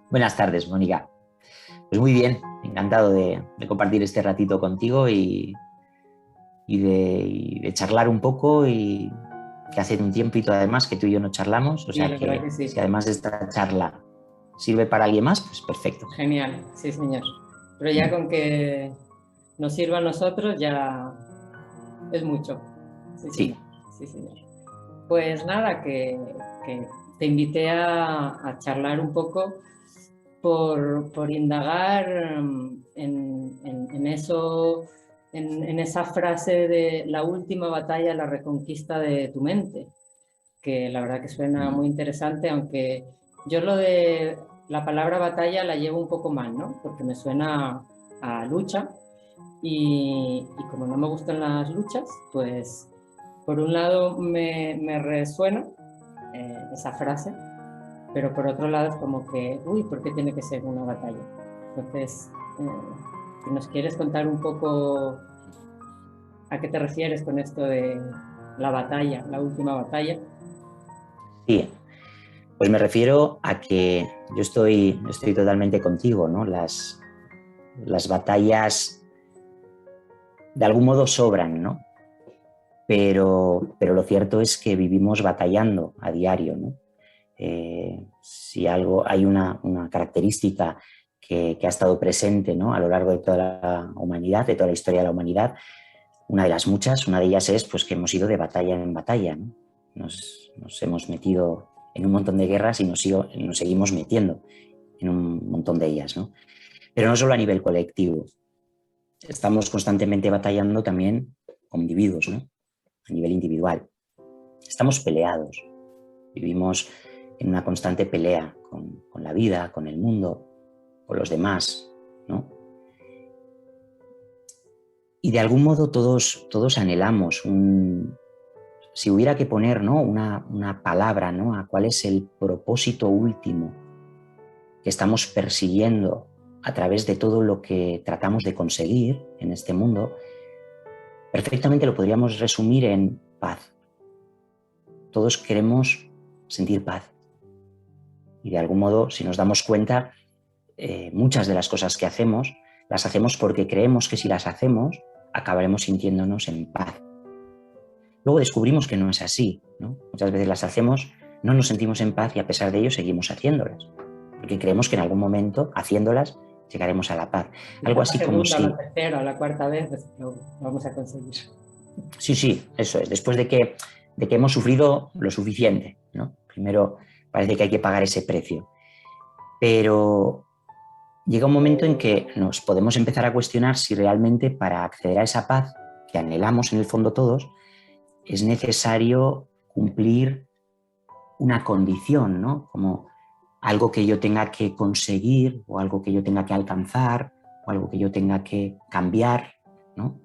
Buenas tardes, Mónica. Pues muy bien, encantado de compartir este ratito contigo y de charlar un poco y que hace un tiempito además que tú y yo no charlamos, o Sí, sea la verdad que que si sí. además de esta charla sirve para alguien más, pues perfecto. Genial, sí, señor. Pero ya con que nos sirva a nosotros ya es mucho. Sí, señor. Sí, Sí, señor. Pues nada, que te invité a charlar un poco por indagar en eso, en esa frase de la última batalla, la reconquista de tu mente, que la verdad que suena muy interesante, aunque yo lo de la palabra batalla la llevo un poco mal, ¿no? Porque me suena a lucha y como no me gustan las luchas, pues por un lado me resuena esa frase, pero por otro lado es como que, uy, ¿por qué tiene que ser una batalla? Entonces, si nos quieres contar un poco a qué te refieres con esto de la batalla, la última batalla. sí. Pues me refiero a que yo estoy totalmente contigo, ¿no? Las batallas de algún modo sobran, ¿no? Pero lo cierto es que vivimos batallando a diario, ¿no? Si algo, hay una característica que ha estado presente, ¿no?, a lo largo de toda la humanidad, de toda la historia de la humanidad, una de las muchas, una de ellas es pues, que hemos ido de batalla en batalla, ¿no? Nos hemos metido en un montón de guerras y nos seguimos metiendo en un montón de ellas, ¿no? Pero no solo a nivel colectivo, estamos constantemente batallando también como individuos, ¿no? A nivel individual. Estamos peleados, vivimos en una constante pelea con la vida, con el mundo, con los demás, ¿no? Y de algún modo todos anhelamos si hubiera que poner, ¿no?, una palabra, ¿no?, a cuál es el propósito último que estamos persiguiendo a través de todo lo que tratamos de conseguir en este mundo, perfectamente lo podríamos resumir en paz. Todos queremos sentir paz. Y de algún modo, si nos damos cuenta, muchas de las cosas que hacemos, las hacemos porque creemos que si las hacemos, acabaremos sintiéndonos en paz. Luego descubrimos que no es así, ¿no? Muchas veces las hacemos, no nos sentimos en paz y a pesar de ello seguimos haciéndolas, porque creemos que en algún momento, haciéndolas, llegaremos a la paz. Algo Quizá la así como segunda, la si, tercera o la cuarta vez pues, lo vamos a conseguir. sí, sí, eso es, después de que hemos sufrido lo suficiente, ¿no? Primero parece que hay que pagar ese precio, pero llega un momento en que nos podemos empezar a cuestionar si realmente para acceder a esa paz que anhelamos en el fondo todos, es necesario cumplir una condición, ¿no? Como algo que yo tenga que conseguir o algo que yo tenga que alcanzar o algo que yo tenga que cambiar, ¿no?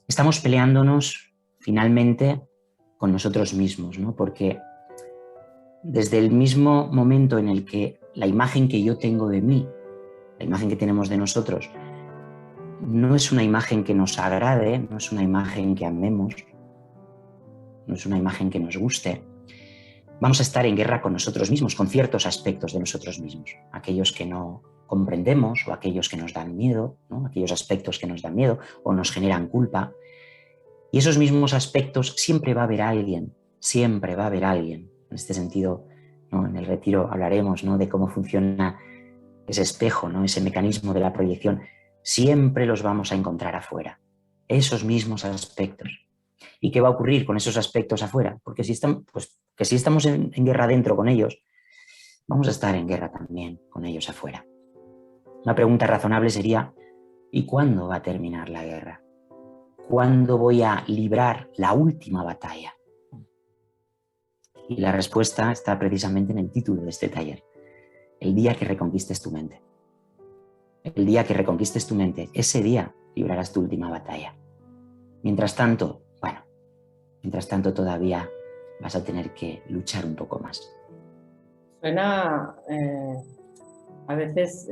Estamos peleándonos finalmente con nosotros mismos, ¿no? Porque desde el mismo momento en el que la imagen que yo tengo de mí, la imagen que tenemos de nosotros, no es una imagen que nos agrade, no es una imagen que amemos, no es una imagen que nos guste, vamos a estar en guerra con nosotros mismos, con ciertos aspectos de nosotros mismos, aquellos que no comprendemos o aquellos que nos dan miedo, ¿no?, aquellos aspectos que nos dan miedo o nos generan culpa. Y esos mismos aspectos siempre va a haber alguien, siempre va a haber alguien. En este sentido, ¿no?, en el retiro hablaremos, ¿no?, de cómo funciona ese espejo, ¿no?, ese mecanismo de la proyección. Siempre los vamos a encontrar afuera, esos mismos aspectos. ¿Y qué va a ocurrir con esos aspectos afuera? Porque si están, pues, que si estamos en guerra dentro con ellos, vamos a estar en guerra también con ellos afuera. Una pregunta razonable sería, ¿y cuándo va a terminar la guerra? ¿Cuándo voy a librar la última batalla? Y la respuesta está precisamente en el título de este taller. El día que reconquistes tu mente. El día que reconquistes tu mente, ese día librarás tu última batalla. Mientras tanto, bueno, mientras tanto todavía vas a tener que luchar un poco más. Suena, a veces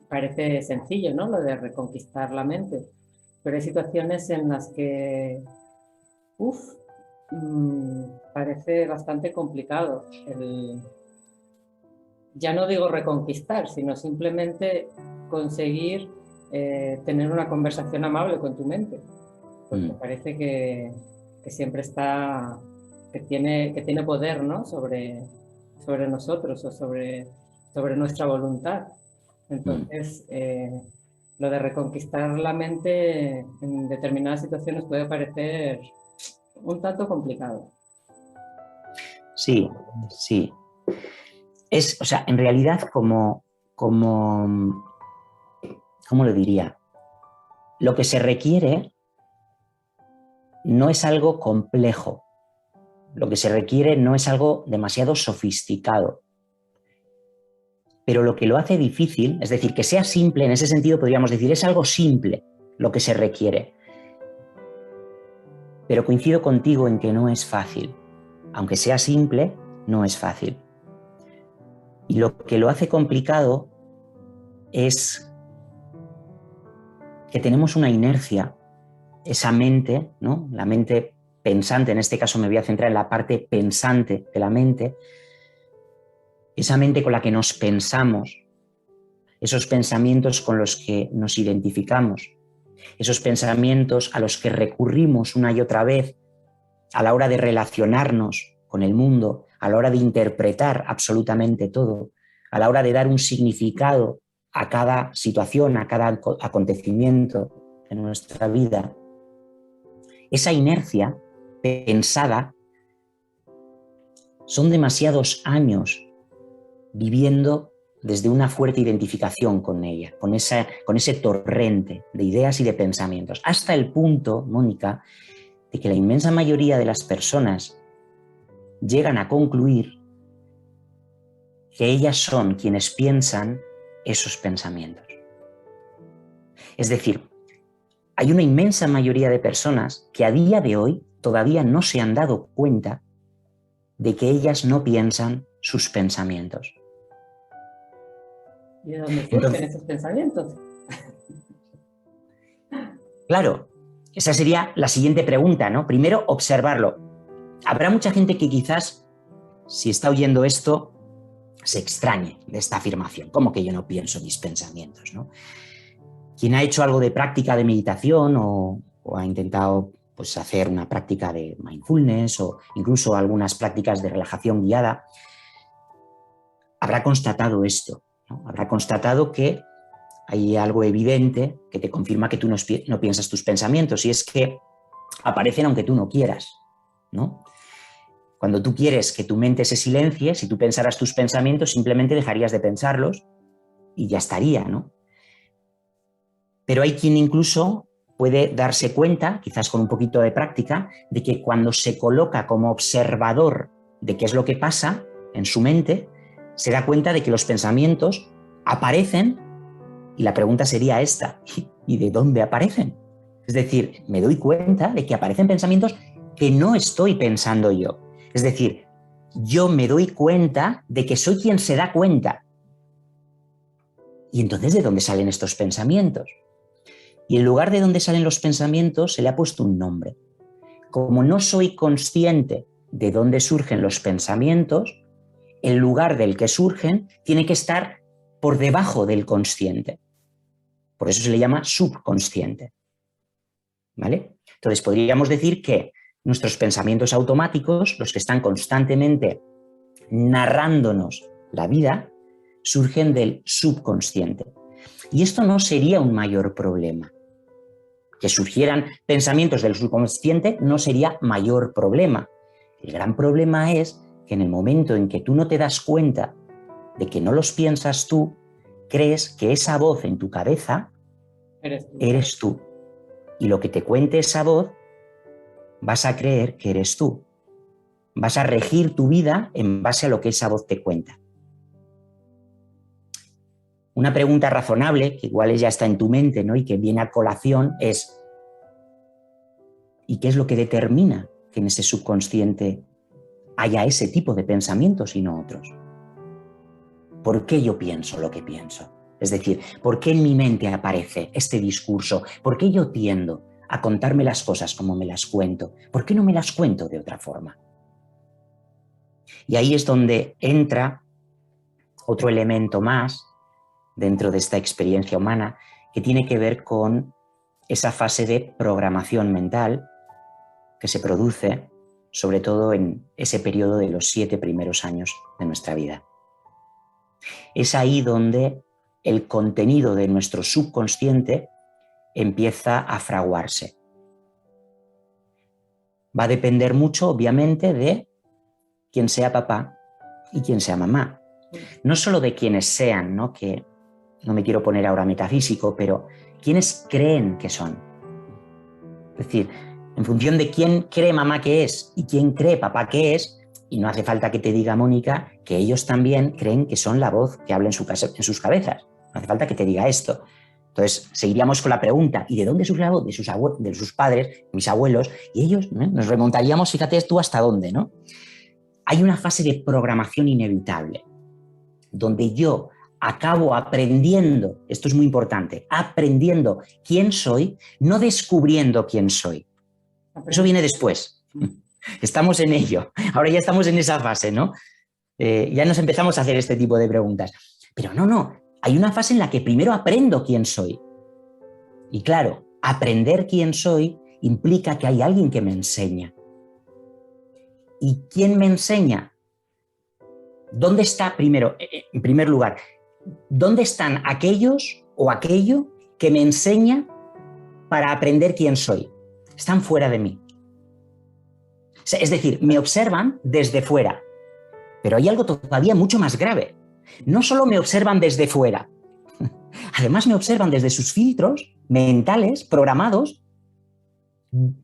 parece sencillo, ¿no? Lo de reconquistar la mente, pero hay situaciones en las que, uff, parece bastante complicado ya no digo reconquistar, sino simplemente conseguir tener una conversación amable con tu mente, porque parece que siempre está, que tiene poder, ¿no? sobre nosotros o sobre nuestra voluntad. Entonces, lo de reconquistar la mente en determinadas situaciones puede parecer un tanto complicado. Sí, sí. O sea, en realidad, ¿cómo lo diría? Lo que se requiere no es algo complejo. Lo que se requiere no es algo demasiado sofisticado. Pero lo que lo hace difícil, es decir, que sea simple, en ese sentido podríamos decir, es algo simple lo que se requiere. Pero coincido contigo en que no es fácil. Aunque sea simple, no es fácil. Y lo que lo hace complicado es que tenemos una inercia, esa mente, ¿no? La mente pensante, en este caso me voy a centrar en la parte pensante de la mente, esa mente con la que nos pensamos, esos pensamientos con los que nos identificamos, esos pensamientos a los que recurrimos una y otra vez a la hora de relacionarnos con el mundo, a la hora de interpretar absolutamente todo, a la hora de dar un significado a cada situación, a cada acontecimiento en nuestra vida. Esa inercia pensada son demasiados años viviendo desde una fuerte identificación con ella, con ese torrente de ideas y de pensamientos, hasta el punto, Mónica, de que la inmensa mayoría de las personas llegan a concluir que ellas son quienes piensan esos pensamientos. Es decir, hay una inmensa mayoría de personas que a día de hoy todavía no se han dado cuenta de que ellas no piensan sus pensamientos. ¿Y de dónde surgen esos pensamientos? Claro, esa sería la siguiente pregunta, ¿no? Primero, observarlo. Habrá mucha gente que quizás, si está oyendo esto, se extrañe de esta afirmación. ¿Cómo que yo no pienso mis pensamientos, ¿no? Quien ha hecho algo de práctica de meditación o ha intentado pues, hacer una práctica de mindfulness o incluso algunas prácticas de relajación guiada, habrá constatado esto, ¿no? Habrá constatado que hay algo evidente que te confirma que tú no piensas tus pensamientos, y es que aparecen aunque tú no quieras, ¿no? Cuando tú quieres que tu mente se silencie, si tú pensaras tus pensamientos, simplemente dejarías de pensarlos y ya estaría, ¿no? Pero hay quien incluso puede darse cuenta, quizás con un poquito de práctica, de que cuando se coloca como observador de qué es lo que pasa en su mente, se da cuenta de que los pensamientos aparecen, y la pregunta sería esta: ¿y de dónde aparecen? Es decir, me doy cuenta de que aparecen pensamientos que no estoy pensando yo. Es decir, yo me doy cuenta de que soy quien se da cuenta. ¿Y entonces de dónde salen estos pensamientos? Y en lugar de dónde salen los pensamientos, se le ha puesto un nombre. Como no soy consciente de dónde surgen los pensamientos, el lugar del que surgen tiene que estar por debajo del consciente. Por eso se le llama subconsciente. ¿Vale? Entonces podríamos decir que nuestros pensamientos automáticos, los que están constantemente narrándonos la vida, surgen del subconsciente. Y esto no sería un mayor problema. Que surgieran pensamientos del subconsciente no sería mayor problema. El gran problema es que en el momento en que tú no te das cuenta de que no los piensas tú, crees que esa voz en tu cabeza eres tú. Y lo que te cuente esa voz, vas a creer que eres tú. Vas a regir tu vida en base a lo que esa voz te cuenta. Una pregunta razonable, que igual ya está en tu mente, ¿no? Y que viene a colación, es: ¿y qué es lo que determina que en ese subconsciente haya ese tipo de pensamientos y no otros? ¿Por qué yo pienso lo que pienso? Es decir, ¿por qué en mi mente aparece este discurso? ¿Por qué yo tiendo a contarme las cosas como me las cuento? ¿Por qué no me las cuento de otra forma? Y ahí es donde entra otro elemento más dentro de esta experiencia humana que tiene que ver con esa fase de programación mental que se produce sobre todo en ese periodo de los 7 primeros años de nuestra vida. Es ahí donde el contenido de nuestro subconsciente empieza a fraguarse. Va a depender mucho, obviamente, de quién sea papá y quién sea mamá. No solo de quienes sean, ¿no? Que no me quiero poner ahora metafísico, pero quiénes creen que son. Es decir, en función de quién cree mamá que es y quién cree papá que es, y no hace falta que te diga, Mónica, que ellos también creen que son la voz que habla en sus cabezas. No hace falta que te diga esto. Entonces, seguiríamos con la pregunta, ¿y de dónde surge la voz? De sus padres, mis abuelos, y ellos, ¿no? Nos remontaríamos, fíjate tú hasta dónde, ¿no? Hay una fase de programación inevitable, donde yo acabo aprendiendo, esto es muy importante, aprendiendo quién soy, no descubriendo quién soy. Eso viene después. Estamos en ello. Ahora ya estamos en esa fase, ¿no? Ya nos empezamos a hacer este tipo de preguntas. Pero no. Hay una fase en la que primero aprendo quién soy. Y claro, aprender quién soy implica que hay alguien que me enseña. ¿Y quién me enseña? ¿Dónde está primero, en primer lugar, dónde están aquellos o aquello que me enseña para aprender quién soy? Están fuera de mí. Es decir, me observan desde fuera. Pero hay algo todavía mucho más grave. No solo me observan desde fuera, además me observan desde sus filtros mentales programados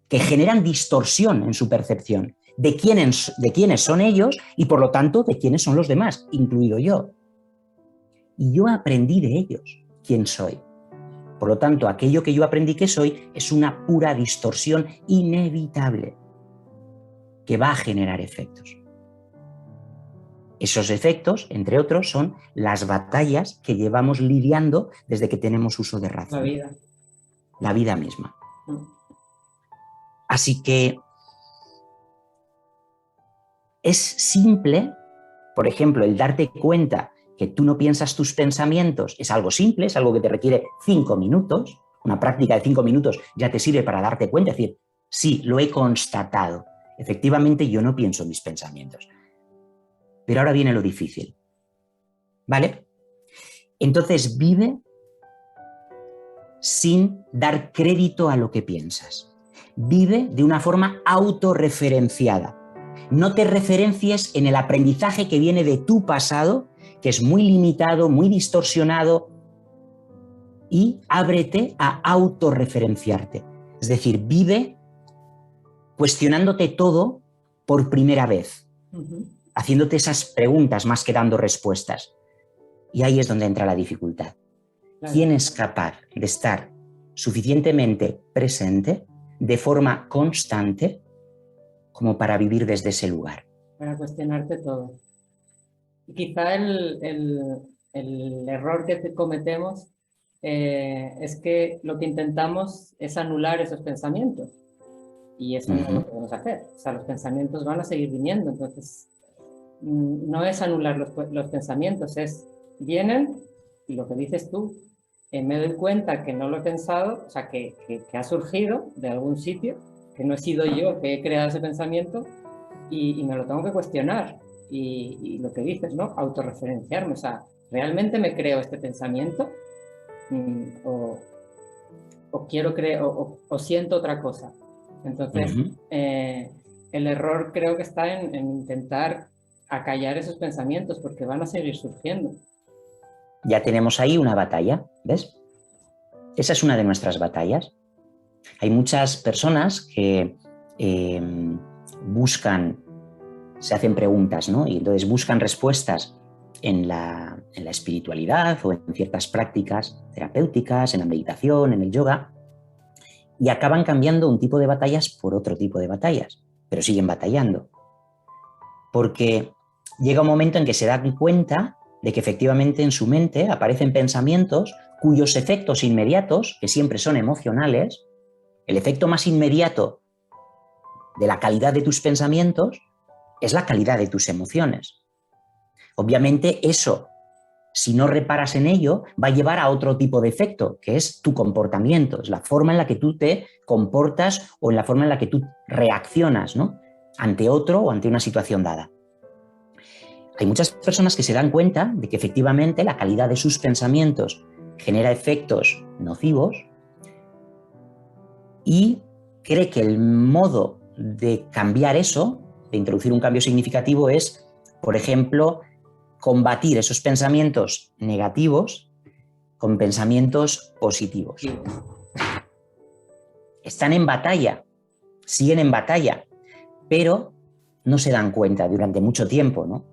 que generan distorsión en su percepción de quiénes son ellos y por lo tanto de quiénes son los demás, incluido yo. Y yo aprendí de ellos quién soy. Por lo tanto, aquello que yo aprendí que soy es una pura distorsión inevitable que va a generar efectos. Esos efectos, entre otros, son las batallas que llevamos lidiando desde que tenemos uso de razón. La vida misma. Así que es simple, por ejemplo, el darte cuenta que tú no piensas tus pensamientos, es algo simple, es algo que te requiere 5 minutos, una práctica de 5 minutos ya te sirve para darte cuenta, es decir, sí, lo he constatado, efectivamente yo no pienso mis pensamientos. Pero ahora viene lo difícil, ¿vale? Entonces vive sin dar crédito a lo que piensas. Vive de una forma autorreferenciada. No te referencies en el aprendizaje que viene de tu pasado, que es muy limitado, muy distorsionado, y ábrete a autorreferenciarte. Es decir, vive cuestionándote todo por primera vez. Haciéndote esas preguntas más que dando respuestas. Y ahí es donde entra la dificultad. Claro. ¿Quién es capaz de estar suficientemente presente, de forma constante, como para vivir desde ese lugar? Para cuestionarte todo. Y quizá el error que cometemos es que lo que intentamos es anular esos pensamientos. Y eso no lo podemos hacer. O sea, los pensamientos van a seguir viniendo, entonces no es anular los pensamientos, vienen y lo que dices tú, me doy cuenta que no lo he pensado, o sea, que ha surgido de algún sitio, que no he sido yo que he creado ese pensamiento y me lo tengo que cuestionar. Y lo que dices, ¿no? Autorreferenciarme, o sea, ¿realmente me creo este pensamiento? O quiero creer, o siento otra cosa. Entonces, el error creo que está en intentar acallar esos pensamientos porque van a seguir surgiendo. Ya tenemos ahí una batalla, ¿ves? Esa es una de nuestras batallas. Hay muchas personas que se hacen preguntas, ¿no? Y entonces buscan respuestas en la espiritualidad o en ciertas prácticas terapéuticas, en la meditación, en el yoga, y acaban cambiando un tipo de batallas por otro tipo de batallas, pero siguen batallando. Porque llega un momento en que se dan cuenta de que efectivamente en su mente aparecen pensamientos cuyos efectos inmediatos, que siempre son emocionales, el efecto más inmediato de la calidad de tus pensamientos es la calidad de tus emociones. Obviamente eso si no reparas en ello, va a llevar a otro tipo de efecto, que es tu comportamiento, es la forma en la que tú te comportas o en la forma en la que tú reaccionas, ¿no?, ante otro o ante una situación dada. Hay muchas personas que se dan cuenta de que efectivamente la calidad de sus pensamientos genera efectos nocivos y cree que el modo de cambiar eso, de introducir un cambio significativo, es, por ejemplo, combatir esos pensamientos negativos con pensamientos positivos. Están en batalla, siguen en batalla, pero no se dan cuenta durante mucho tiempo, ¿no?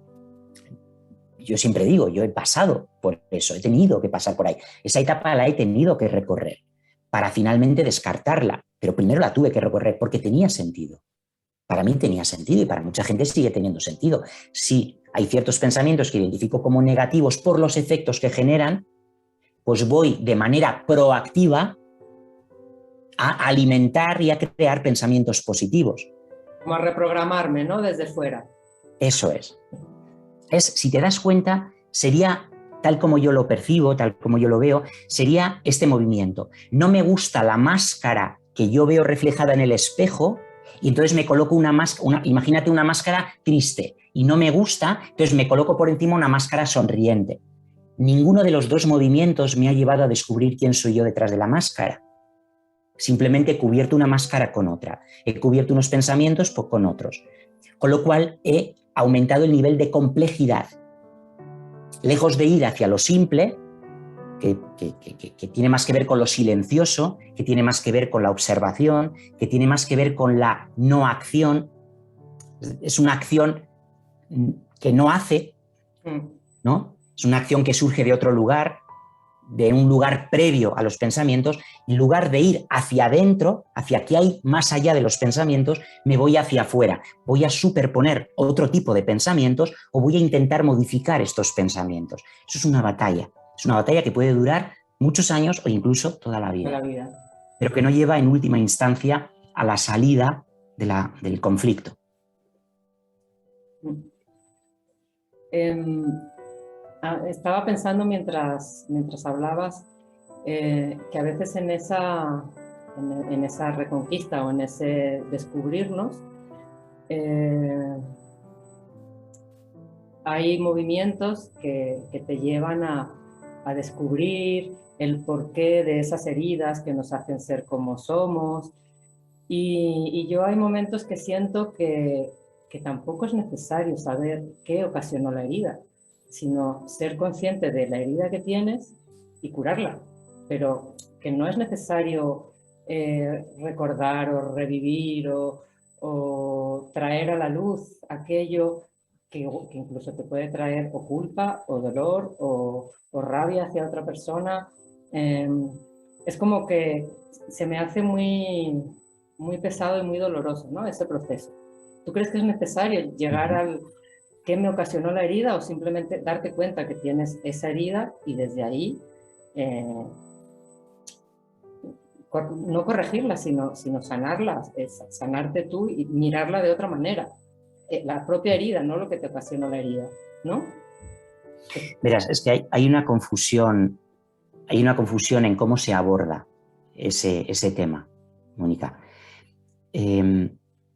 Yo siempre digo, yo he pasado por eso, he tenido que pasar por ahí. Esa etapa la he tenido que recorrer para finalmente descartarla, pero primero la tuve que recorrer porque tenía sentido. Para mí tenía sentido y para mucha gente sigue teniendo sentido. Sí, hay ciertos pensamientos que identifico como negativos por los efectos que generan, pues voy de manera proactiva a alimentar y a crear pensamientos positivos. Como a reprogramarme, ¿no?, desde fuera. Eso es. Si te das cuenta, sería, tal como yo lo percibo, tal como yo lo veo, sería este movimiento. No me gusta la máscara que yo veo reflejada en el espejo y entonces me coloco una máscara, imagínate una máscara triste y no me gusta, entonces me coloco por encima una máscara sonriente. Ninguno de los dos movimientos me ha llevado a descubrir quién soy yo detrás de la máscara. Simplemente he cubierto una máscara con otra, he cubierto unos pensamientos con otros, con lo cual he aumentado el nivel de complejidad. Lejos de ir hacia lo simple, que tiene más que ver con lo silencioso, que tiene más que ver con la observación, que tiene más que ver con la no acción. Es una acción que no hace, ¿no? Es una acción que surge de otro lugar, de un lugar previo a los pensamientos. En lugar de ir hacia adentro, hacia qué hay más allá de los pensamientos, me voy hacia afuera. Voy a superponer otro tipo de pensamientos o voy a intentar modificar estos pensamientos. Eso es una batalla. Es una batalla que puede durar muchos años o incluso toda la vida. Pero que no lleva en última instancia a la salida del conflicto. Estaba pensando mientras hablabas que a veces en esa reconquista o en ese descubrirnos hay movimientos que te llevan a descubrir el porqué de esas heridas que nos hacen ser como somos, y yo hay momentos que siento que tampoco es necesario saber qué ocasionó la herida, sino ser consciente de la herida que tienes y curarla, pero que no es necesario recordar o revivir o traer a la luz aquello que incluso te puede traer o culpa o dolor o rabia hacia otra persona. Es como que se me hace muy, muy pesado y muy doloroso, ¿no?, ese proceso. ¿Tú crees que es necesario llegar al qué me ocasionó la herida o simplemente darte cuenta que tienes esa herida y desde ahí no corregirla, sino sanarla, sanarte tú y mirarla de otra manera? La propia herida, no lo que te ocasionó la herida, ¿no? Verás, es que hay una confusión en cómo se aborda ese tema, Mónica.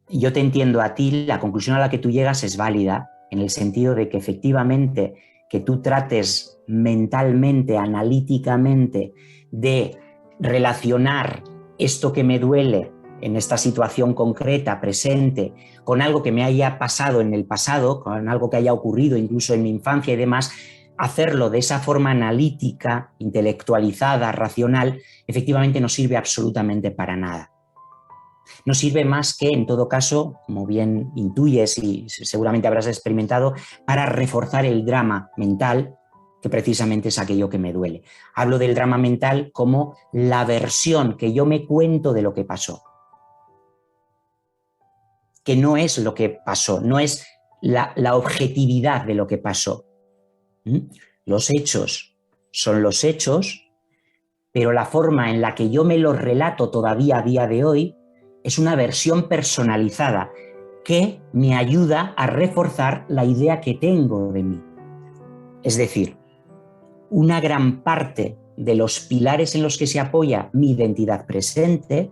Yo te entiendo a ti, la conclusión a la que tú llegas es válida en el sentido de que efectivamente que tú trates mentalmente, analíticamente, de relacionar esto que me duele en esta situación concreta, presente, con algo que me haya pasado en el pasado, con algo que haya ocurrido incluso en mi infancia y demás, hacerlo de esa forma analítica, intelectualizada, racional, efectivamente no sirve absolutamente para nada. No sirve más que, en todo caso, como bien intuyes y seguramente habrás experimentado, para reforzar el drama mental, que precisamente es aquello que me duele. Hablo del drama mental como la versión que yo me cuento de lo que pasó, que no es lo que pasó, no es la objetividad de lo que pasó. Los hechos son los hechos, pero la forma en la que yo me los relato todavía a día de hoy es una versión personalizada que me ayuda a reforzar la idea que tengo de mí. Es decir, una gran parte de los pilares en los que se apoya mi identidad presente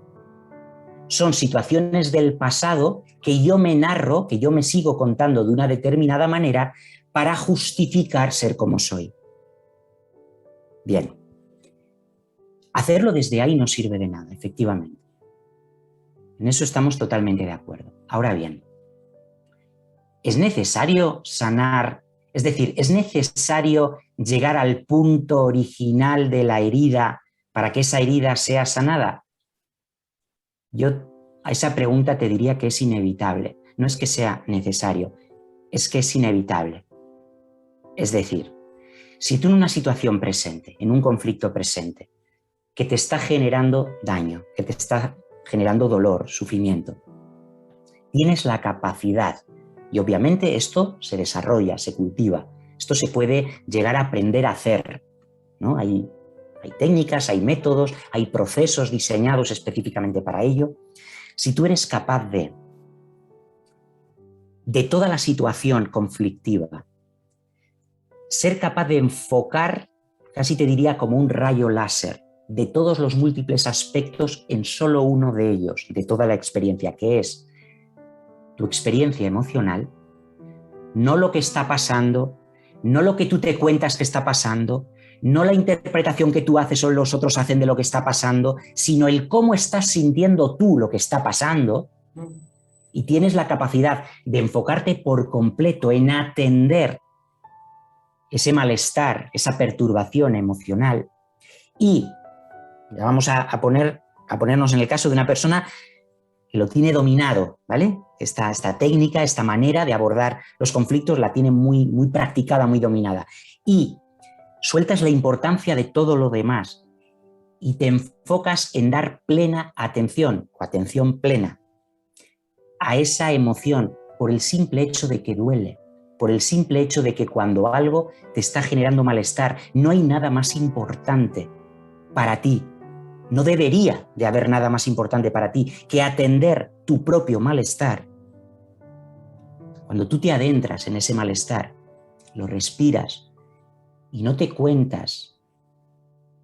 son situaciones del pasado que yo me narro, que yo me sigo contando de una determinada manera para justificar ser como soy. Bien, hacerlo desde ahí no sirve de nada, efectivamente. En eso estamos totalmente de acuerdo. Ahora bien, ¿es necesario sanar? Es decir, ¿es necesario llegar al punto original de la herida para que esa herida sea sanada? Yo a esa pregunta te diría que es inevitable. No es que sea necesario, es que es inevitable. Es decir, si tú en una situación presente, en un conflicto presente, que te está generando daño, que te está generando dolor, sufrimiento, tienes la capacidad, y obviamente esto se desarrolla, se cultiva, esto se puede llegar a aprender a hacer, ¿no? Hay técnicas, hay métodos, hay procesos diseñados específicamente para ello. Si tú eres capaz de toda la situación conflictiva, ser capaz de enfocar, casi te diría como un rayo láser, de todos los múltiples aspectos en solo uno de ellos, de toda la experiencia, que es tu experiencia emocional, no lo que está pasando, no lo que tú te cuentas que está pasando, no la interpretación que tú haces o los otros hacen de lo que está pasando, sino el cómo estás sintiendo tú lo que está pasando, y tienes la capacidad de enfocarte por completo en atender ese malestar, esa perturbación emocional, y ya vamos a ponernos en el caso de una persona que lo tiene dominado, ¿vale? Esta técnica, esta manera de abordar los conflictos la tiene muy, muy practicada, muy dominada. Y sueltas la importancia de todo lo demás y te enfocas en dar plena atención, o atención plena, a esa emoción por el simple hecho de que duele, por el simple hecho de que cuando algo te está generando malestar, no hay nada más importante para ti. No debería de haber nada más importante para ti que atender tu propio malestar. Cuando tú te adentras en ese malestar, lo respiras y no te cuentas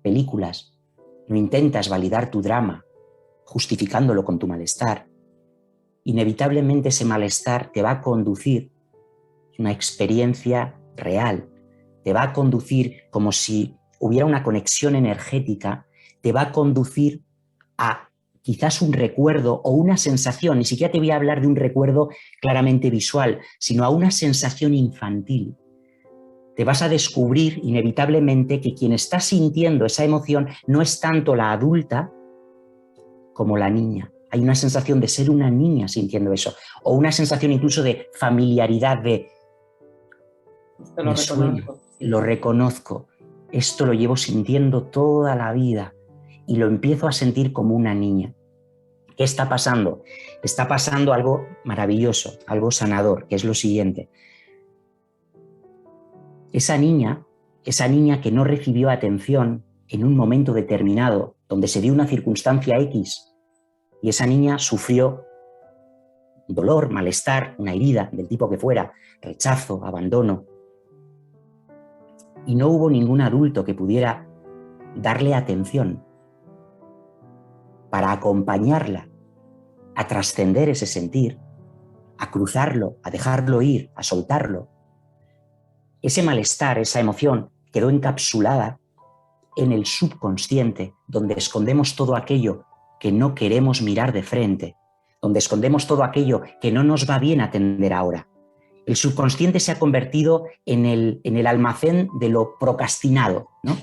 películas, no intentas validar tu drama justificándolo con tu malestar, inevitablemente ese malestar te va a conducir a una experiencia real, te va a conducir como si hubiera una conexión energética, te va a conducir a quizás un recuerdo o una sensación, ni siquiera te voy a hablar de un recuerdo claramente visual, sino a una sensación infantil. Te vas a descubrir inevitablemente que quien está sintiendo esa emoción no es tanto la adulta como la niña. Hay una sensación de ser una niña sintiendo eso, o una sensación incluso de familiaridad, de me suena, lo reconozco, esto lo llevo sintiendo toda la vida y lo empiezo a sentir como una niña. ¿Qué está pasando? Está pasando algo maravilloso, algo sanador, que es lo siguiente. Esa niña que no recibió atención en un momento determinado, donde se dio una circunstancia X, y esa niña sufrió dolor, malestar, una herida del tipo que fuera, rechazo, abandono, y no hubo ningún adulto que pudiera darle atención para acompañarla a trascender ese sentir, a cruzarlo, a dejarlo ir, a soltarlo. Ese malestar, esa emoción, quedó encapsulada en el subconsciente, donde escondemos todo aquello que no queremos mirar de frente, donde escondemos todo aquello que no nos va bien atender ahora. El subconsciente se ha convertido en el almacén de lo procrastinado, ¿no?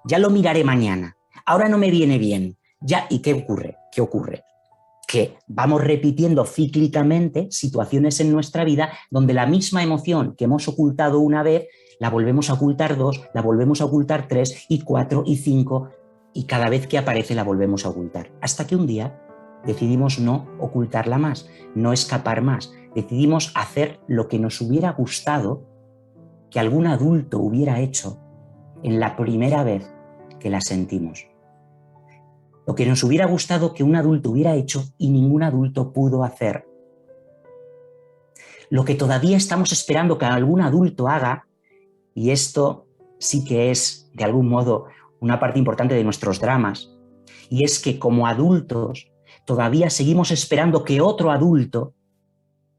Ya lo miraré mañana, ahora no me viene bien. Ya, ¿y qué ocurre? ¿Qué ocurre? Que vamos repitiendo cíclicamente situaciones en nuestra vida donde la misma emoción que hemos ocultado una vez, la volvemos a ocultar 2, la volvemos a ocultar 3 y 4 y 5, y cada vez que aparece la volvemos a ocultar. Hasta que un día decidimos no ocultarla más, no escapar más. Decidimos hacer lo que nos hubiera gustado que algún adulto hubiera hecho en la primera vez que la sentimos. Lo que nos hubiera gustado que un adulto hubiera hecho y ningún adulto pudo hacer. Lo que todavía estamos esperando que algún adulto haga, y esto sí que es, de algún modo, una parte importante de nuestros dramas, y es que como adultos todavía seguimos esperando que otro adulto,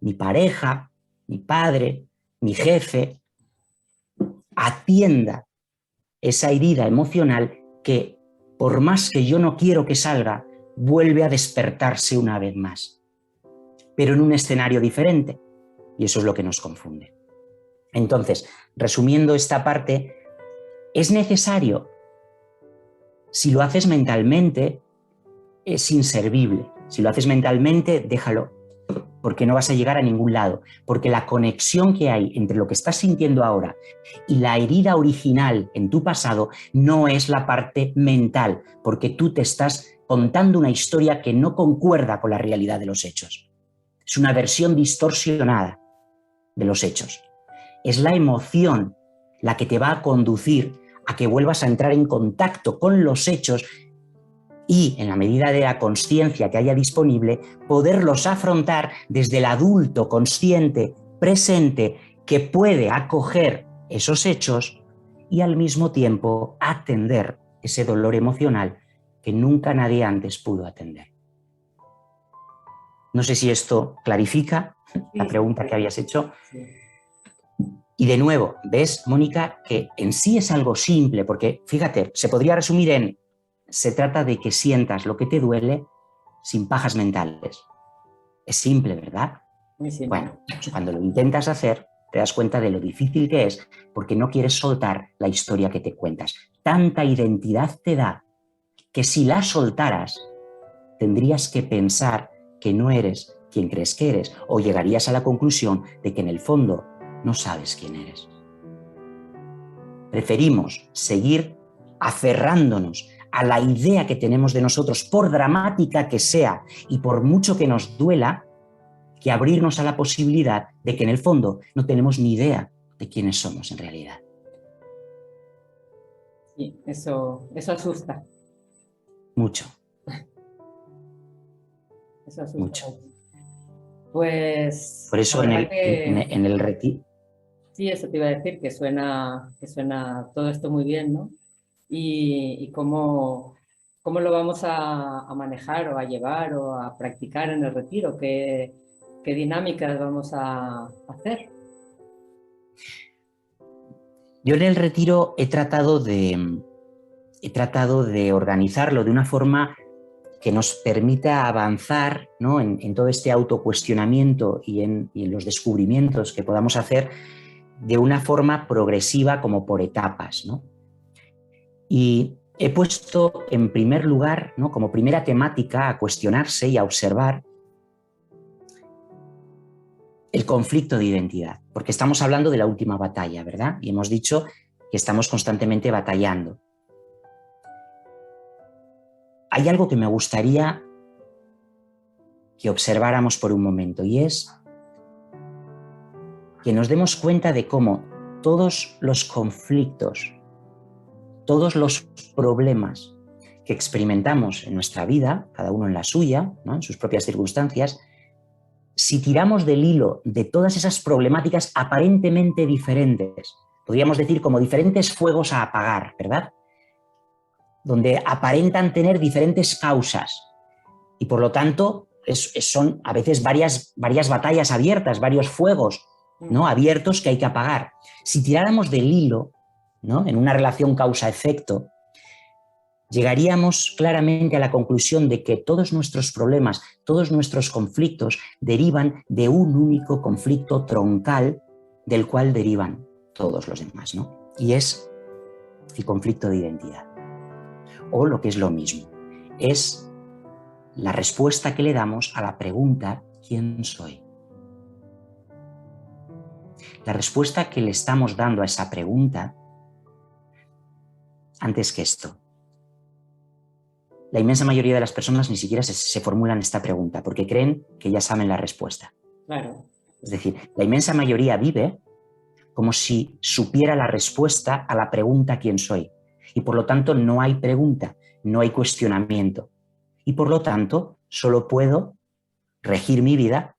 mi pareja, mi padre, mi jefe, atienda esa herida emocional que, por más que yo no quiero que salga, vuelve a despertarse una vez más, pero en un escenario diferente, y eso es lo que nos confunde. Entonces, resumiendo esta parte, es necesario, si lo haces mentalmente, es inservible. Si lo haces mentalmente, déjalo, porque no vas a llegar a ningún lado, porque la conexión que hay entre lo que estás sintiendo ahora y la herida original en tu pasado no es la parte mental, porque tú te estás contando una historia que no concuerda con la realidad de los hechos. Es una versión distorsionada de los hechos. Es la emoción la que te va a conducir a que vuelvas a entrar en contacto con los hechos y, en la medida de la consciencia que haya disponible, poderlos afrontar desde el adulto consciente, presente, que puede acoger esos hechos y al mismo tiempo atender ese dolor emocional que nunca nadie antes pudo atender. No sé si esto clarifica la pregunta que habías hecho. Sí. Y de nuevo, ves, Mónica, que en sí es algo simple, porque fíjate, se podría resumir en: se trata de que sientas lo que te duele sin pajas mentales. Es simple, ¿verdad? Muy simple. Bueno, pues cuando lo intentas hacer, te das cuenta de lo difícil que es, porque no quieres soltar la historia que te cuentas. Tanta identidad te da que si la soltaras, tendrías que pensar que no eres quien crees que eres, o llegarías a la conclusión de que en el fondo no sabes quién eres. Preferimos seguir aferrándonos a la idea que tenemos de nosotros, por dramática que sea y por mucho que nos duela, que abrirnos a la posibilidad de que en el fondo no tenemos ni idea de quiénes somos en realidad. Sí, eso asusta. Mucho. Eso asusta. Mucho. Pues por eso en el retiro. Sí, eso te iba a decir, que suena todo esto muy bien, ¿no? Y cómo lo vamos a manejar o a llevar o a practicar en el retiro, qué dinámicas vamos a hacer. Yo en el retiro he tratado de organizarlo de una forma que nos permita avanzar, ¿no?, en todo este autocuestionamiento y en los descubrimientos que podamos hacer de una forma progresiva, como por etapas, ¿no? Y he puesto en primer lugar, ¿no?, como primera temática a cuestionarse y a observar el conflicto de identidad, porque estamos hablando de la última batalla, ¿verdad? Y hemos dicho que estamos constantemente batallando. Hay algo que me gustaría que observáramos por un momento, y es que nos demos cuenta de cómo todos los conflictos, todos los problemas que experimentamos en nuestra vida, cada uno en la suya, ¿no?, en sus propias circunstancias, si tiramos del hilo de todas esas problemáticas aparentemente diferentes, podríamos decir como diferentes fuegos a apagar, ¿verdad?, donde aparentan tener diferentes causas y por lo tanto son a veces varias batallas abiertas, varios fuegos, ¿no?, abiertos que hay que apagar. Si tiráramos del hilo, ¿no?, en una relación causa-efecto, llegaríamos claramente a la conclusión de que todos nuestros problemas, todos nuestros conflictos derivan de un único conflicto troncal del cual derivan todos los demás, ¿no? Y es el conflicto de identidad. O lo que es lo mismo, es la respuesta que le damos a la pregunta ¿quién soy? La respuesta que le estamos dando a esa pregunta, antes que esto, la inmensa mayoría de las personas ni siquiera se formulan esta pregunta porque creen que ya saben la respuesta. Claro. Es decir, la inmensa mayoría vive como si supiera la respuesta a la pregunta ¿quién soy? Y por lo tanto no hay pregunta, no hay cuestionamiento. Y por lo tanto solo puedo regir mi vida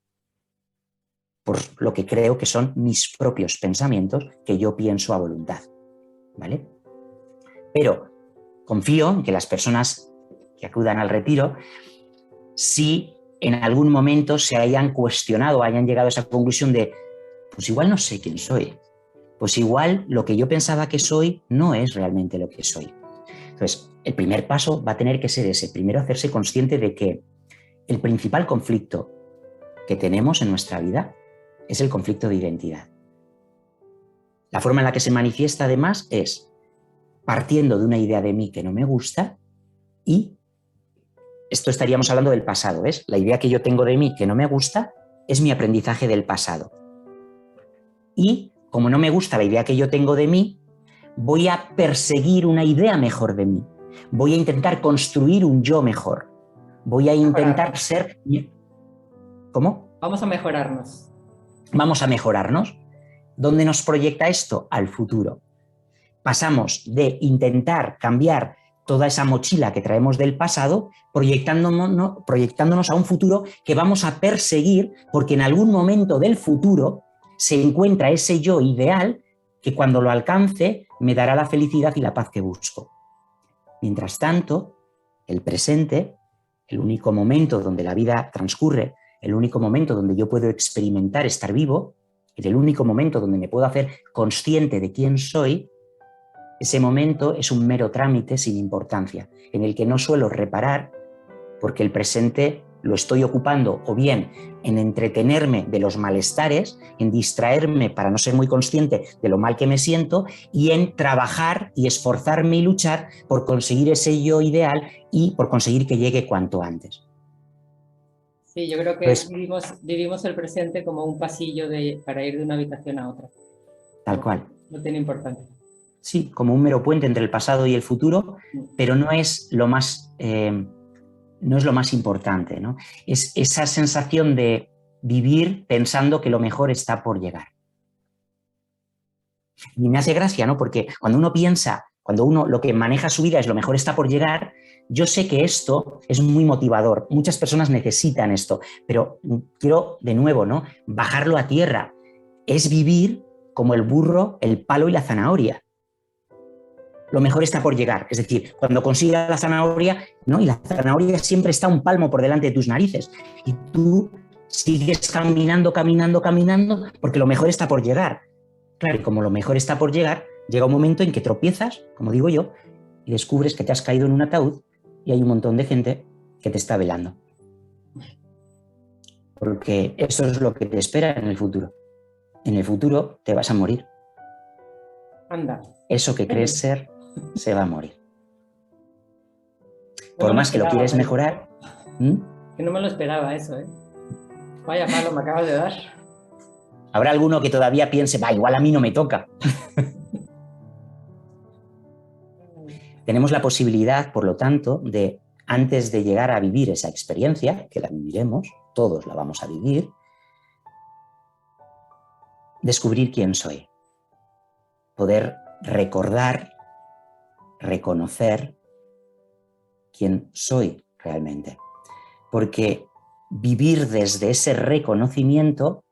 por lo que creo que son mis propios pensamientos que yo pienso a voluntad, ¿vale? Pero confío en que las personas que acudan al retiro, si en algún momento se hayan cuestionado, hayan llegado a esa conclusión de, pues igual no sé quién soy, pues igual lo que yo pensaba que soy no es realmente lo que soy. Entonces, el primer paso va a tener que ser ese, primero hacerse consciente de que el principal conflicto que tenemos en nuestra vida es el conflicto de identidad. La forma en la que se manifiesta además es partiendo de una idea de mí que no me gusta y esto estaríamos hablando del pasado, ¿ves? La idea que yo tengo de mí que no me gusta es mi aprendizaje del pasado. Y como no me gusta la idea que yo tengo de mí, voy a perseguir una idea mejor de mí. Voy a intentar construir un yo mejor. Voy a intentar ser... ¿Cómo? Vamos a mejorarnos. Vamos a mejorarnos. ¿Dónde nos proyecta esto? Al futuro. Pasamos de intentar cambiar toda esa mochila que traemos del pasado, proyectándonos a un futuro que vamos a perseguir porque en algún momento del futuro se encuentra ese yo ideal que cuando lo alcance me dará la felicidad y la paz que busco. Mientras tanto, el presente, el único momento donde la vida transcurre, el único momento donde yo puedo experimentar estar vivo, el único momento donde me puedo hacer consciente de quién soy, ese momento es un mero trámite sin importancia, en el que no suelo reparar porque el presente lo estoy ocupando o bien en entretenerme de los malestares, en distraerme para no ser muy consciente de lo mal que me siento y en trabajar y esforzarme y luchar por conseguir ese yo ideal y por conseguir que llegue cuanto antes. Sí, yo creo que vivimos el presente como un pasillo para ir de una habitación a otra. Tal cual. No tiene importancia. Sí, como un mero puente entre el pasado y el futuro, pero no es lo más importante, ¿no? Es esa sensación de vivir pensando que lo mejor está por llegar. Y me hace gracia, ¿no? Porque cuando uno lo que maneja su vida es lo mejor está por llegar, yo sé que esto es muy motivador. Muchas personas necesitan esto, pero quiero de nuevo, ¿no? Bajarlo a tierra. Es vivir como el burro, el palo y la zanahoria. Lo mejor está por llegar. Es decir, cuando consigas la zanahoria, ¿no? Y la zanahoria siempre está un palmo por delante de tus narices. Y tú sigues caminando, porque lo mejor está por llegar. Claro, y como lo mejor está por llegar, llega un momento en que tropiezas, como digo yo, y descubres que te has caído en un ataúd y hay un montón de gente que te está velando. Porque eso es lo que te espera en el futuro. En el futuro te vas a morir. Anda. Eso que crees ser se va a morir. Por más que lo quieres mejorar... Que no me lo esperaba eso, ¿eh? Vaya palo me acabas de dar. Habrá alguno que todavía piense, igual a mí no me toca. Tenemos la posibilidad, por lo tanto, de, antes de llegar a vivir esa experiencia, que la viviremos, todos la vamos a vivir, descubrir quién soy. Poder recordar, reconocer quién soy realmente. Porque vivir desde ese reconocimiento,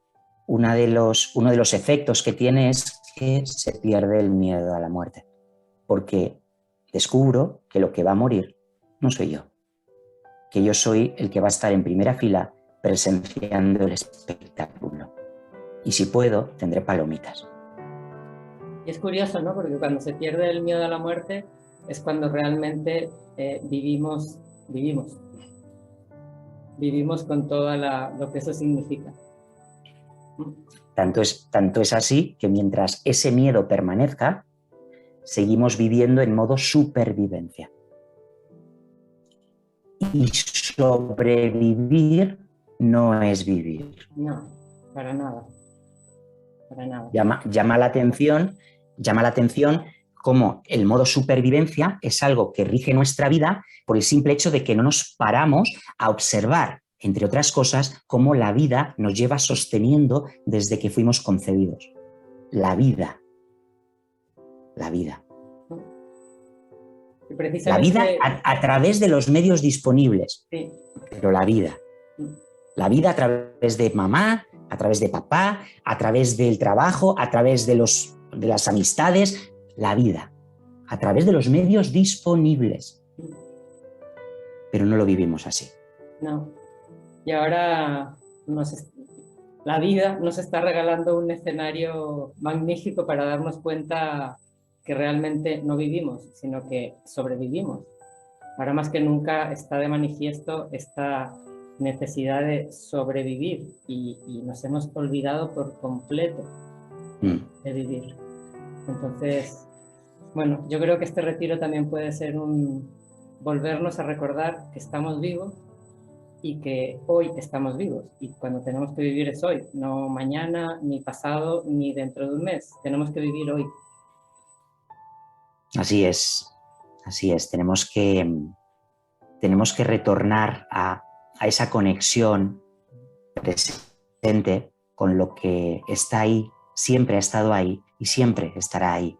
uno de los efectos que tiene es que se pierde el miedo a la muerte. Porque descubro que lo que va a morir no soy yo. Que yo soy el que va a estar en primera fila presenciando el espectáculo. Y si puedo, tendré palomitas. Y es curioso, ¿no? Porque cuando se pierde el miedo a la muerte es cuando realmente vivimos con todo lo que eso significa. Tanto es así que mientras ese miedo permanezca, seguimos viviendo en modo supervivencia. Y sobrevivir no es vivir. No, para nada. Para nada. Llama la atención cómo el modo supervivencia es algo que rige nuestra vida por el simple hecho de que no nos paramos a observar, entre otras cosas, cómo la vida nos lleva sosteniendo desde que fuimos concebidos. La vida. La vida. La vida a través de los medios disponibles. Sí. Pero la vida. La vida a través de mamá, a través de papá, a través del trabajo, a través de las amistades. La vida. a través de los medios disponibles. Pero no lo vivimos así. No. Y ahora la vida nos está regalando un escenario magnífico para darnos cuenta que realmente no vivimos, sino que sobrevivimos. Ahora más que nunca está de manifiesto esta necesidad de sobrevivir y nos hemos olvidado por completo de vivir. Entonces, bueno, yo creo que este retiro también puede ser volvernos a recordar que estamos vivos y que hoy estamos vivos. Y cuando tenemos que vivir es hoy, no mañana, ni pasado, ni dentro de un mes. Tenemos que vivir hoy. Así es, así es. Tenemos que retornar a esa conexión presente con lo que está ahí, siempre ha estado ahí y siempre estará ahí.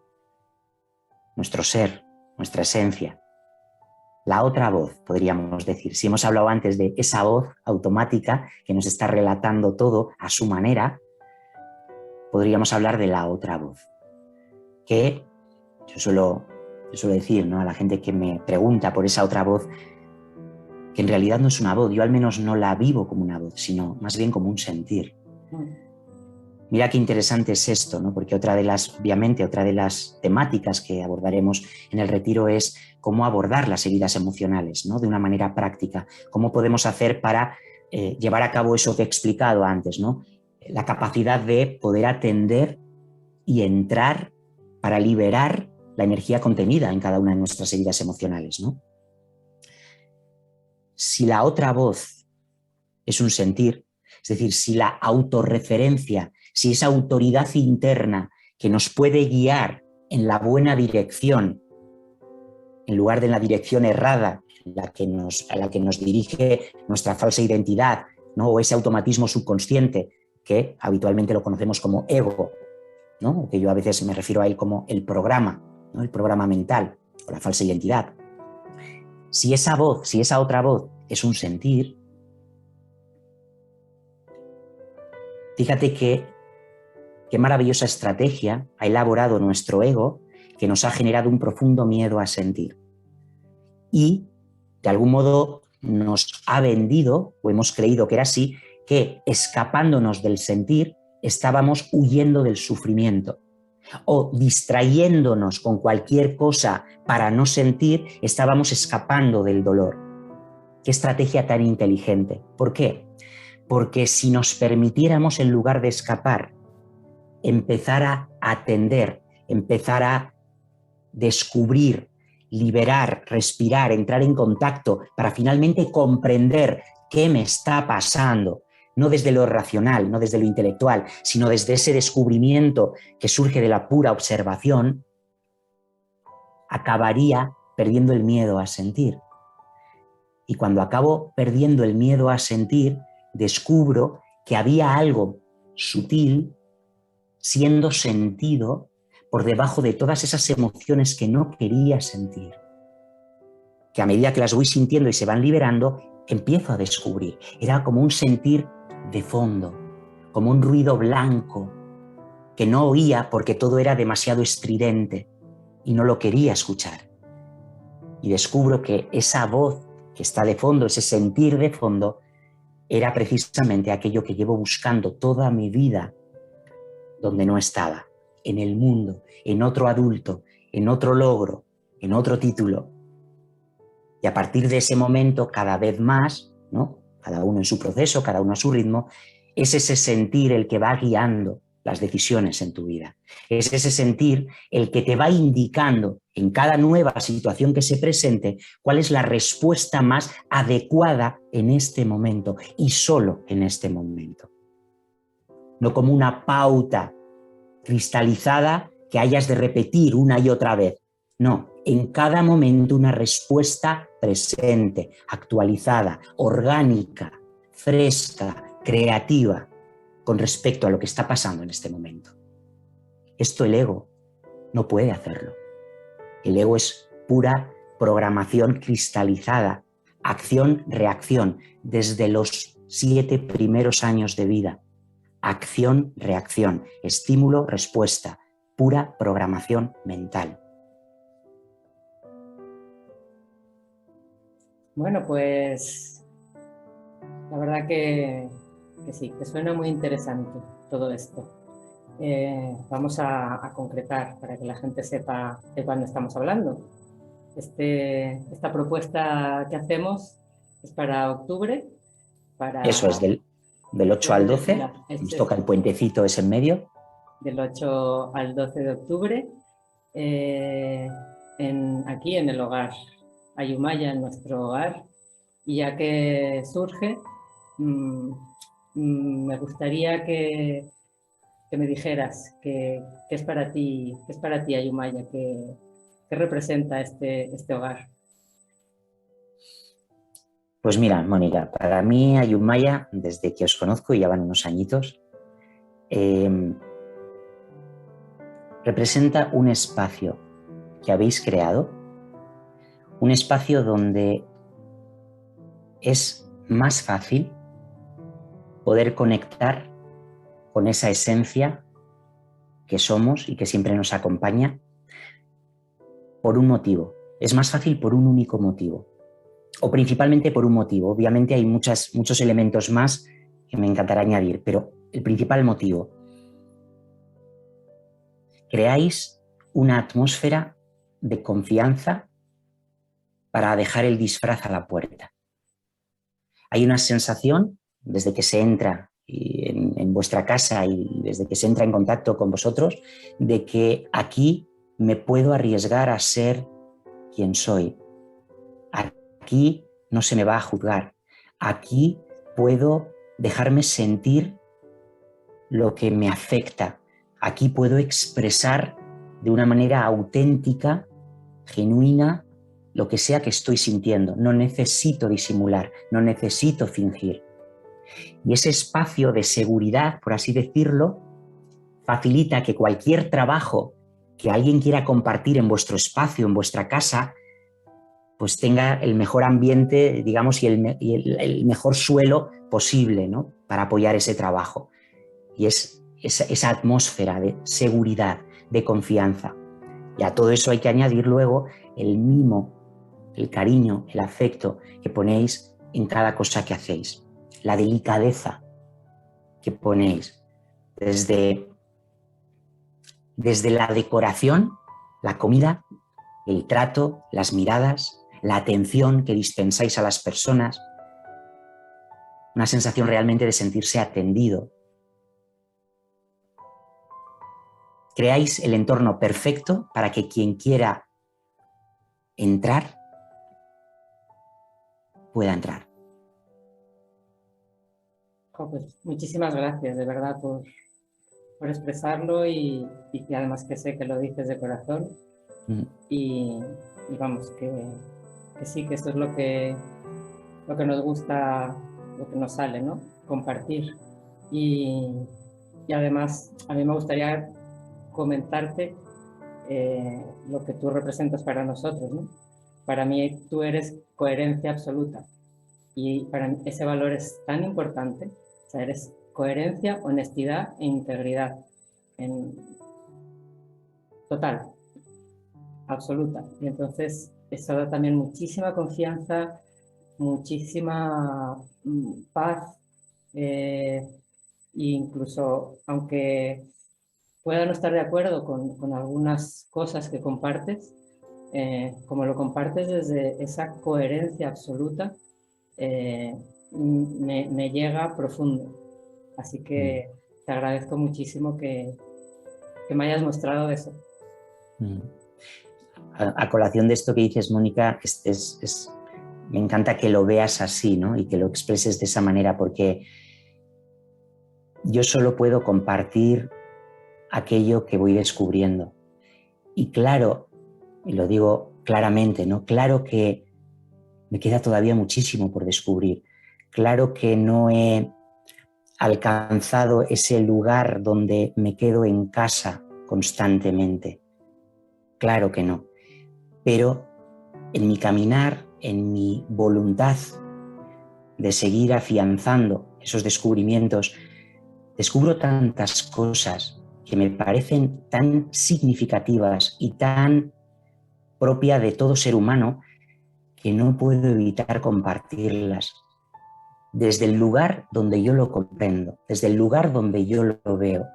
Nuestro ser, nuestra esencia. La otra voz, podríamos decir. Si hemos hablado antes de esa voz automática que nos está relatando todo a su manera, podríamos hablar de la otra voz. Que yo suelo decir, ¿no?, a la gente que me pregunta por esa otra voz, que en realidad no es una voz. Yo al menos no la vivo como una voz, sino más bien como un sentir. Mira qué interesante es esto, ¿no? Porque obviamente otra de las temáticas que abordaremos en el retiro es cómo abordar las heridas emocionales, ¿no?, de una manera práctica. Cómo podemos hacer para llevar a cabo eso que he explicado antes, ¿no? La capacidad de poder atender y entrar para liberar la energía contenida en cada una de nuestras heridas emocionales, ¿no? Si la otra voz es un sentir, es decir, si la autorreferencia, si esa autoridad interna que nos puede guiar en la buena dirección, en lugar de en la dirección errada, a la que nos dirige nuestra falsa identidad, ¿no?, o ese automatismo subconsciente que habitualmente lo conocemos como ego, ¿no?, que yo a veces me refiero a él como el programa, ¿no?, el programa mental o la falsa identidad. Si esa voz, si esa otra voz es un sentir, fíjate qué maravillosa estrategia ha elaborado nuestro ego, que nos ha generado un profundo miedo a sentir. Y, de algún modo, nos ha vendido, o hemos creído que era así, que escapándonos del sentir estábamos huyendo del sufrimiento. O distrayéndonos con cualquier cosa para no sentir, estábamos escapando del dolor. Qué estrategia tan inteligente. ¿Por qué? Porque si nos permitiéramos, en lugar de escapar, empezar a atender, empezar a descubrir, liberar, respirar, entrar en contacto para finalmente comprender qué me está pasando, no desde lo racional, no desde lo intelectual, sino desde ese descubrimiento que surge de la pura observación, acabaría perdiendo el miedo a sentir. Y cuando acabo perdiendo el miedo a sentir, descubro que había algo sutil siendo sentido por debajo de todas esas emociones que no quería sentir, que a medida que las voy sintiendo y se van liberando, empiezo a descubrir. Era como un sentir de fondo, como un ruido blanco que no oía porque todo era demasiado estridente y no lo quería escuchar. Y descubro que esa voz que está de fondo, ese sentir de fondo, era precisamente aquello que llevo buscando toda mi vida, donde no estaba, en el mundo, en otro adulto, en otro logro, en otro título. Y a partir de ese momento, cada vez más, ¿no?, cada uno en su proceso, cada uno a su ritmo, es ese sentir el que va guiando las decisiones en tu vida. Es ese sentir el que te va indicando en cada nueva situación que se presente cuál es la respuesta más adecuada en este momento y solo en este momento. No como una pauta cristalizada que hayas de repetir una y otra vez. No, en cada momento una respuesta presente, actualizada, orgánica, fresca, creativa, con respecto a lo que está pasando en este momento. Esto el ego no puede hacerlo. El ego es pura programación cristalizada, acción-reacción, desde los 7 primeros años de vida. Acción-reacción, estímulo-respuesta, pura programación mental. Bueno, pues la verdad que sí, que suena muy interesante todo esto. Vamos a concretar para que la gente sepa de cuándo estamos hablando. Esta propuesta que hacemos es para octubre, Eso es para del 8 al 12, nos toca el puentecito ese en medio. del 8 al 12 de octubre, aquí en el hogar Ayumaya, en nuestro hogar. Y ya que surge, me gustaría que me dijeras qué es para ti Ayumaya, qué representa este hogar. Pues mira, Mónica, para mí Ayumaya, desde que os conozco, y ya van unos añitos, representa un espacio que habéis creado, un espacio donde es más fácil poder conectar con esa esencia que somos y que siempre nos acompaña por un motivo. Es más fácil por un único motivo, o principalmente por un motivo. Obviamente hay muchos elementos más que me encantará añadir, pero el principal motivo: creáis una atmósfera de confianza para dejar el disfraz a la puerta. Hay una sensación desde que se entra en vuestra casa y desde que se entra en contacto con vosotros, de que aquí me puedo arriesgar a ser quien soy. Aquí no se me va a juzgar. Aquí puedo dejarme sentir lo que me afecta. Aquí puedo expresar de una manera auténtica, genuina, lo que sea que estoy sintiendo. No necesito disimular, no necesito fingir. Y ese espacio de seguridad, por así decirlo, facilita que cualquier trabajo que alguien quiera compartir en vuestro espacio, en vuestra casa, pues tenga el mejor ambiente, digamos, y el mejor suelo posible, ¿no?, para apoyar ese trabajo. Y es esa atmósfera de seguridad, de confianza. Y a todo eso hay que añadir luego el mimo, el cariño, el afecto que ponéis en cada cosa que hacéis, la delicadeza que ponéis desde la decoración, la comida, el trato, las miradas, la atención que dispensáis a las personas, una sensación realmente de sentirse atendido. Creáis el entorno perfecto para que quien quiera entrar pueda entrar. Pues muchísimas gracias, de verdad, por expresarlo y además que sé que lo dices de corazón. Y vamos, que sí, que esto es lo que nos gusta, lo que nos sale, ¿no? Compartir. Y además, a mí me gustaría comentarte lo que tú representas para nosotros, ¿no? Para mí tú eres coherencia absoluta y para mí ese valor es tan importante. O sea, eres coherencia, honestidad e integridad en total, absoluta. Y entonces eso da también muchísima confianza, muchísima paz, e incluso aunque pueda no estar de acuerdo con algunas cosas que compartes, como lo compartes desde esa coherencia absoluta, me llega profundo. Así que te agradezco muchísimo que me hayas mostrado eso. A colación de esto que dices, Mónica, me encanta que lo veas así, ¿no?, y que lo expreses de esa manera, porque yo solo puedo compartir aquello que voy descubriendo. Y claro, y lo digo claramente, ¿no?, claro que me queda todavía muchísimo por descubrir. Claro que no he alcanzado ese lugar donde me quedo en casa constantemente. Claro que no. Pero en mi caminar, en mi voluntad de seguir afianzando esos descubrimientos, descubro tantas cosas que me parecen tan significativas y tan propia de todo ser humano, que no puedo evitar compartirlas desde el lugar donde yo lo comprendo, desde el lugar donde yo lo veo,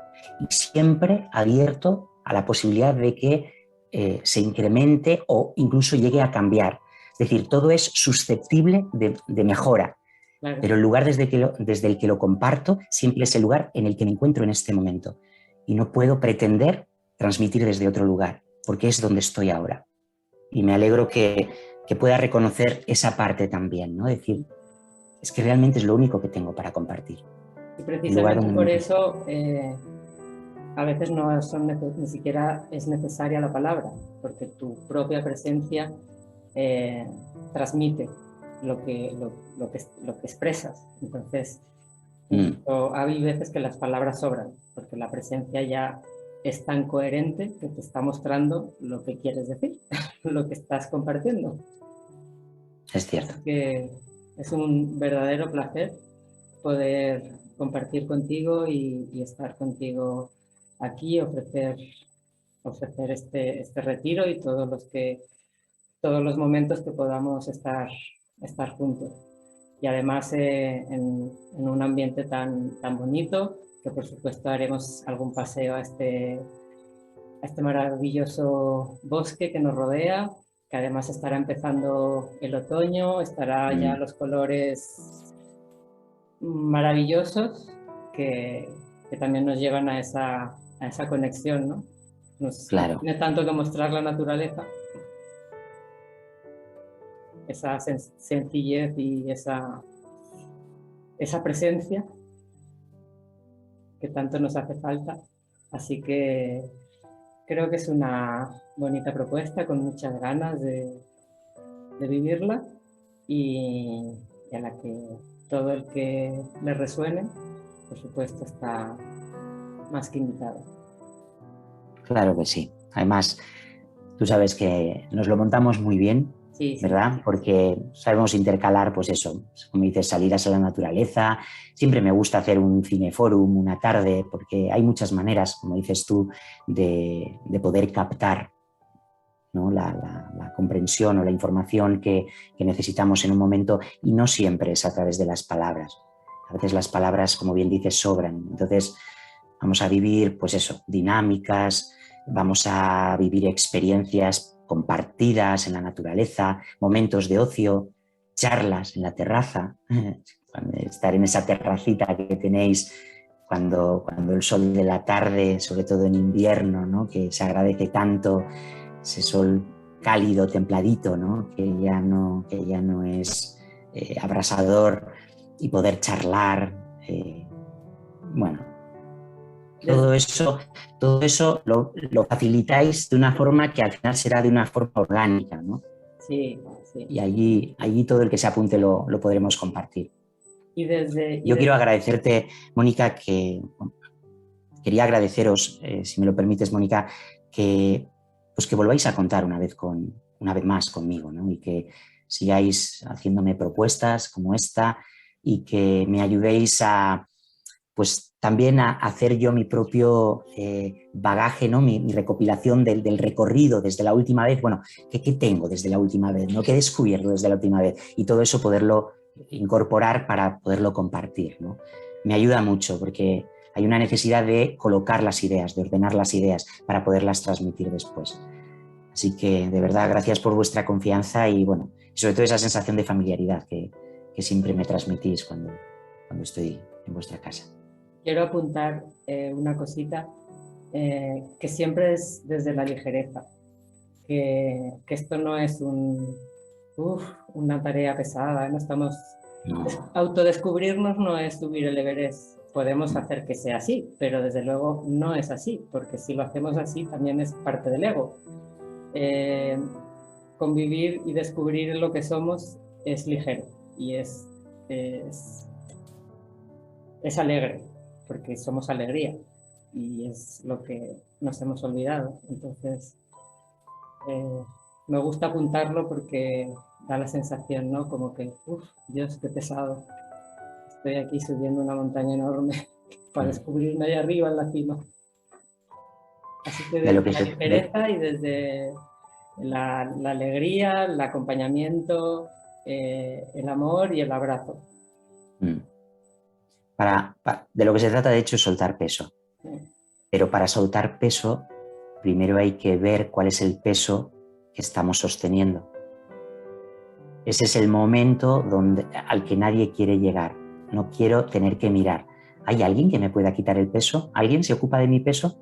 y siempre abierto a la posibilidad de que se incremente o incluso llegue a cambiar. Es decir, todo es susceptible de mejora, Claro. pero el lugar desde el que lo comparto siempre es el lugar en el que me encuentro en este momento. Y no puedo pretender transmitir desde otro lugar, porque es donde estoy ahora. Y me alegro que pueda reconocer esa parte también, ¿no? Decir, es que realmente es lo único que tengo para compartir. Y El lugar precisamente donde por me... eso a veces no son ni siquiera es necesaria la palabra, porque tu propia presencia transmite lo que expresas. Entonces, incluso hay veces que las palabras sobran, porque la presencia ya es tan coherente que te está mostrando lo que quieres decir, lo que estás compartiendo. Es cierto. Así que es un verdadero placer poder compartir contigo y estar contigo aquí, ofrecer este retiro y todos los momentos que podamos estar juntos. Y además en un ambiente tan bonito, que por supuesto haremos algún paseo a este maravilloso bosque que nos rodea, que además estará empezando el otoño, estará ya los colores maravillosos que también nos llevan a esa conexión, ¿no? Nos Claro. tiene tanto que mostrar la naturaleza, esa sencillez y esa presencia que tanto nos hace falta. Así que creo que es una bonita propuesta con muchas ganas de vivirla y a la que todo el que le resuene, por supuesto, está más que invitado. Claro que sí. Además, tú sabes que nos lo montamos muy bien, sí, ¿verdad? Sí. Porque sabemos intercalar, pues eso, como dices, salidas a la naturaleza. Siempre me gusta hacer un cineforum una tarde, porque hay muchas maneras, como dices tú, de poder captar, ¿no? la comprensión o la información que necesitamos en un momento, y no siempre es a través de las palabras. A veces las palabras, como bien dices, sobran. Entonces, vamos a vivir, pues eso, dinámicas, vamos a vivir experiencias compartidas en la naturaleza, momentos de ocio, charlas en la terraza, estar en esa terracita que tenéis cuando el sol de la tarde, sobre todo en invierno, ¿no? Que se agradece tanto, ese sol cálido, templadito, ¿no? Que ya no es abrasador, y poder charlar, bueno, todo eso lo facilitáis de una forma que al final será de una forma orgánica, ¿no? Sí, sí. Y allí todo el que se apunte lo podremos compartir. Yo quiero agradecerte, Mónica, quería agradeceros, si me lo permites, Mónica, que volváis a contar una vez más conmigo, ¿no? Y que sigáis haciéndome propuestas como esta y que me ayudéis pues también a hacer yo mi propio bagaje, ¿no? Mi recopilación del recorrido desde la última vez. Bueno, ¿qué tengo desde la última vez? ¿No? ¿Qué he descubierto desde la última vez? Y todo eso poderlo incorporar para poderlo compartir, ¿no? Me ayuda mucho porque hay una necesidad de colocar las ideas, de ordenar las ideas para poderlas transmitir después. Así que, de verdad, gracias por vuestra confianza y, bueno, sobre todo esa sensación de familiaridad que siempre me transmitís cuando estoy en vuestra casa. Quiero apuntar una cosita, que siempre es desde la ligereza, que esto no es una tarea pesada, no estamos... No. Autodescubrirnos no es subir el Everest. Podemos hacer que sea así, pero desde luego no es así, porque si lo hacemos así también es parte del ego. Convivir y descubrir lo que somos es ligero y es alegre, porque somos alegría y es lo que nos hemos olvidado. Entonces, me gusta apuntarlo porque da la sensación, ¿no? Como que, Dios, qué pesado. Estoy aquí subiendo una montaña enorme para descubrirme ahí arriba en la cima. Así que desde la ligereza y desde la alegría, el acompañamiento, el amor y el abrazo. De lo que se trata, de hecho, es soltar peso. Sí. Pero para soltar peso, primero hay que ver cuál es el peso que estamos sosteniendo. Ese es el momento al que nadie quiere llegar. No quiero tener que mirar. ¿Hay alguien que me pueda quitar el peso? ¿Alguien se ocupa de mi peso?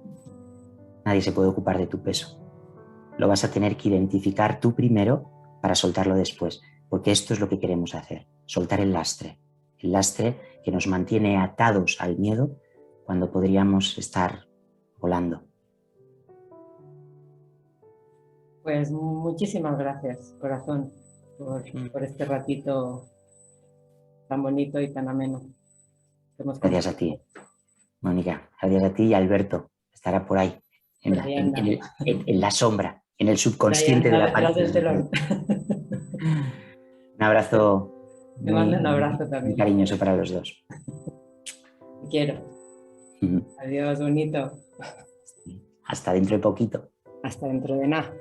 Nadie se puede ocupar de tu peso. Lo vas a tener que identificar tú primero para soltarlo después, porque esto es lo que queremos hacer, soltar el lastre que nos mantiene atados al miedo cuando podríamos estar volando. Pues muchísimas gracias, corazón, por este ratito tan bonito y tan ameno. Gracias a ti, Mónica. Gracias a ti y Alberto. Estará por ahí, en la sombra, en el subconsciente de la detrás del telón. Un abrazo Te mando un abrazo también. muy cariñoso para los dos. Te quiero. Adiós, bonito. Hasta dentro de poquito. Hasta dentro de nada.